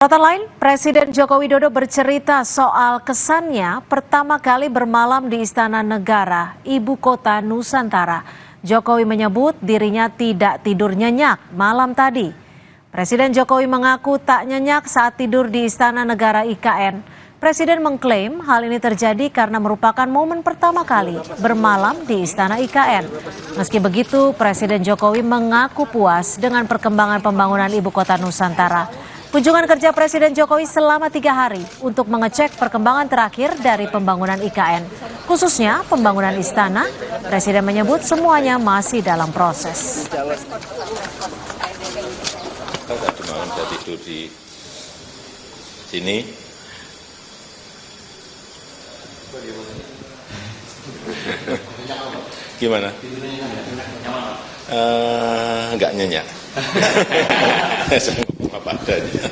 Sorotan lain, Presiden Joko Widodo bercerita soal kesannya pertama kali bermalam di Istana Negara, Ibu Kota Nusantara. Jokowi menyebut dirinya tidak tidur nyenyak malam tadi. Presiden Jokowi mengaku tak nyenyak saat tidur di Istana Negara IKN. Presiden mengklaim hal ini terjadi karena merupakan momen pertama kali bermalam di Istana IKN. Meski begitu, Presiden Jokowi mengaku puas dengan perkembangan pembangunan Ibu Kota Nusantara. Kunjungan kerja Presiden Jokowi selama 3 hari untuk mengecek perkembangan terakhir dari pembangunan IKN. Khususnya pembangunan istana, Presiden menyebut semuanya masih dalam proses. Tadi malam saya tidur di sini. Gimana? Enggak nyenyak. Apa adanya.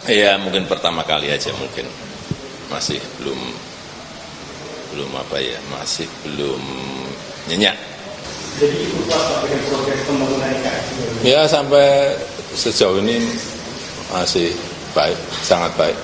Ya mungkin pertama kali aja mungkin masih belum masih belum nyenyak. Jadi itu puas dengan progres pembangunan IKN? Ya sampai sejauh ini masih baik, sangat baik.